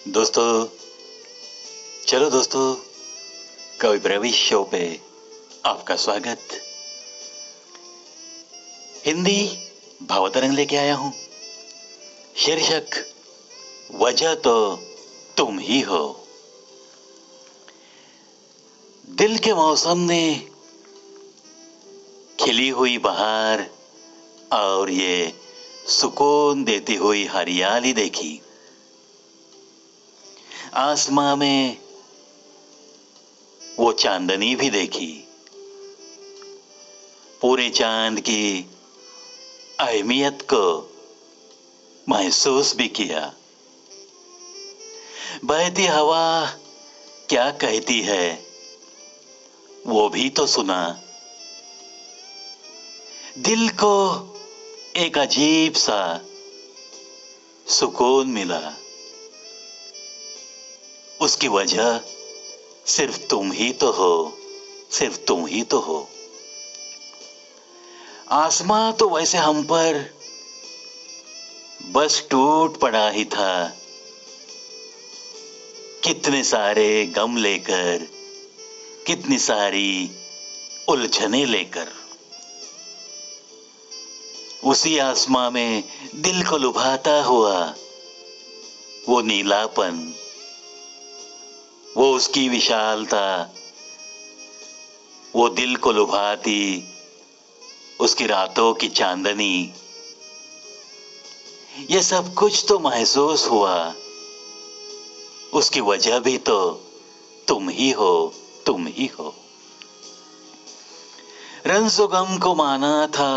दोस्तों, चलो दोस्तों, कवि प्रवेश शो पे आपका स्वागत। हिंदी भावांतरण लेके आया हूं। शीर्षक वजह तो तुम ही हो। दिल के मौसम ने खिली हुई बहार और ये सुकून देती हुई हरियाली देखी। आसमां में वो चांदनी भी देखी। पूरे चांद की अहमियत को महसूस भी किया। बहती हवा क्या कहती है वो भी तो सुना। दिल को एक अजीब सा सुकून मिला। उसकी वजह सिर्फ तुम ही तो हो, सिर्फ तुम ही तो हो। आसमां तो वैसे हम पर बस टूट पड़ा ही था, कितने सारे गम लेकर, कितनी सारी उलझने लेकर। उसी आसमां में दिल को लुभाता हुआ वो नीलापन, वो उसकी विशालता, वो दिल को लुभाती उसकी रातों की चांदनी, ये सब कुछ तो महसूस हुआ। उसकी वजह भी तो तुम ही हो, तुम ही हो। रंजो गम को माना था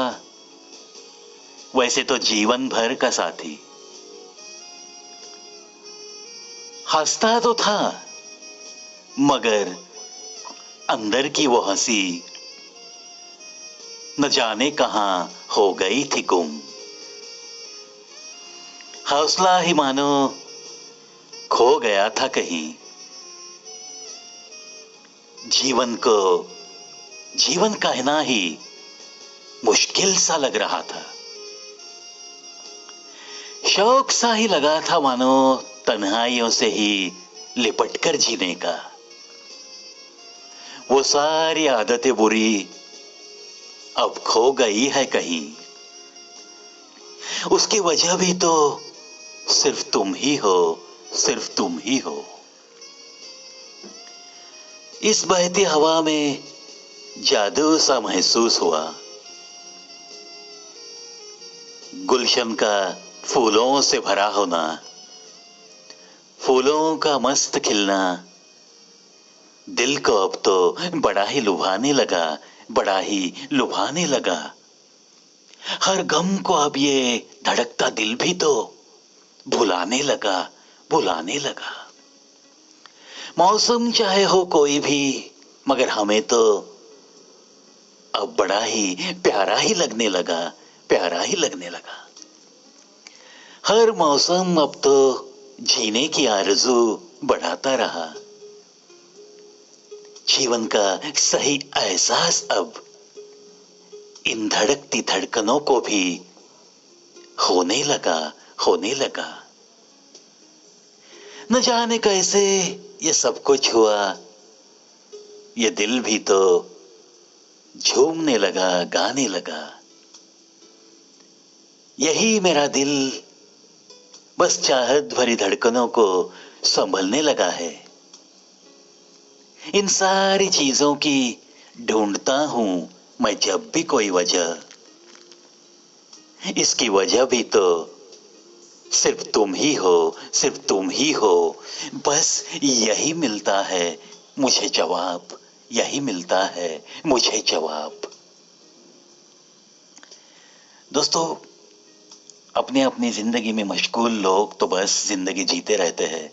वैसे तो जीवन भर का साथी। हंसता तो था मगर अंदर की वो हंसी न जाने कहां हो गई थी गुम। हौसला ही मानो खो गया था कहीं। जीवन को जीवन कहना ही मुश्किल सा लग रहा था। शौक सा ही लगा था मानो तन्हाइयों से ही लिपट कर जीने का। वो सारी आदतें बुरी अब खो गई है कहीं। उसकी वजह भी तो सिर्फ तुम ही हो, सिर्फ तुम ही हो। इस बहती हवा में जादू सा महसूस हुआ। गुलशन का फूलों से भरा होना, फूलों का मस्त खिलना दिल को अब तो बड़ा ही लुभाने लगा, बड़ा ही लुभाने लगा। हर गम को अब ये धड़कता दिल भी तो भुलाने लगा, भुलाने लगा। मौसम चाहे हो कोई भी, मगर हमें तो अब बड़ा ही प्यारा ही लगने लगा, प्यारा ही लगने लगा। हर मौसम अब तो जीने की आरज़ू बढ़ाता रहा। जीवन का सही एहसास अब इन धड़कती धड़कनों को भी होने लगा, होने लगा। न जाने कैसे ये सब कुछ हुआ। ये दिल भी तो झूमने लगा, गाने लगा। यही मेरा दिल बस चाहत भरी धड़कनों को संभलने लगा है। इन सारी चीजों की ढूंढता हूं मैं जब भी कोई वजह। इसकी वजह भी तो सिर्फ तुम ही हो, सिर्फ तुम ही हो। बस यही मिलता है मुझे जवाब, यही मिलता है मुझे जवाब। दोस्तों, अपने अपनी जिंदगी में मशगूल लोग तो बस जिंदगी जीते रहते हैं,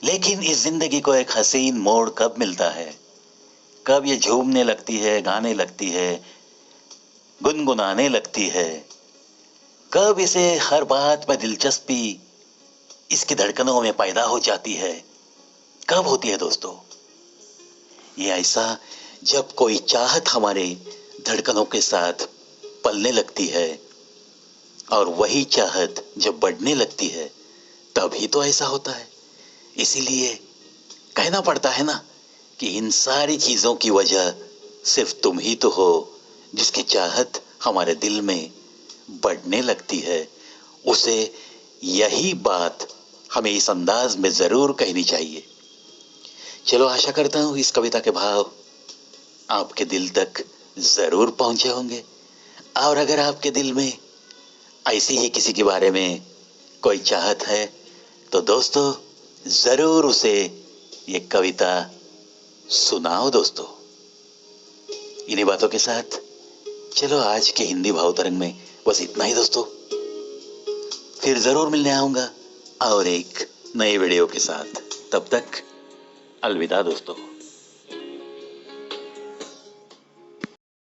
लेकिन इस जिंदगी को एक हसीन मोड़ कब मिलता है, कब ये झूमने लगती है, गाने लगती है, गुनगुनाने लगती है, कब इसे हर बात में दिलचस्पी इसकी धड़कनों में पैदा हो जाती है, कब होती है दोस्तों? ये ऐसा जब कोई चाहत हमारे धड़कनों के साथ पलने लगती है और वही चाहत जब बढ़ने लगती है तभी तो ऐसा होता है। इसीलिए कहना पड़ता है ना कि इन सारी चीजों की वजह सिर्फ तुम ही तो हो, जिसकी चाहत हमारे दिल में बढ़ने लगती है। उसे यही बात हमें इस अंदाज में जरूर कहनी चाहिए। चलो, आशा करता हूं इस कविता के भाव आपके दिल तक जरूर पहुंचे होंगे। और अगर आपके दिल में ऐसी ही किसी के बारे में कोई चाहत है तो दोस्तों जरूर उसे ये कविता सुनाओ दोस्तों। इन्हीं बातों के साथ चलो आज के हिंदी भाव तरंग में बस इतना ही दोस्तों। फिर जरूर मिलने आऊंगा और एक नए वीडियो के साथ। तब तक अलविदा दोस्तों।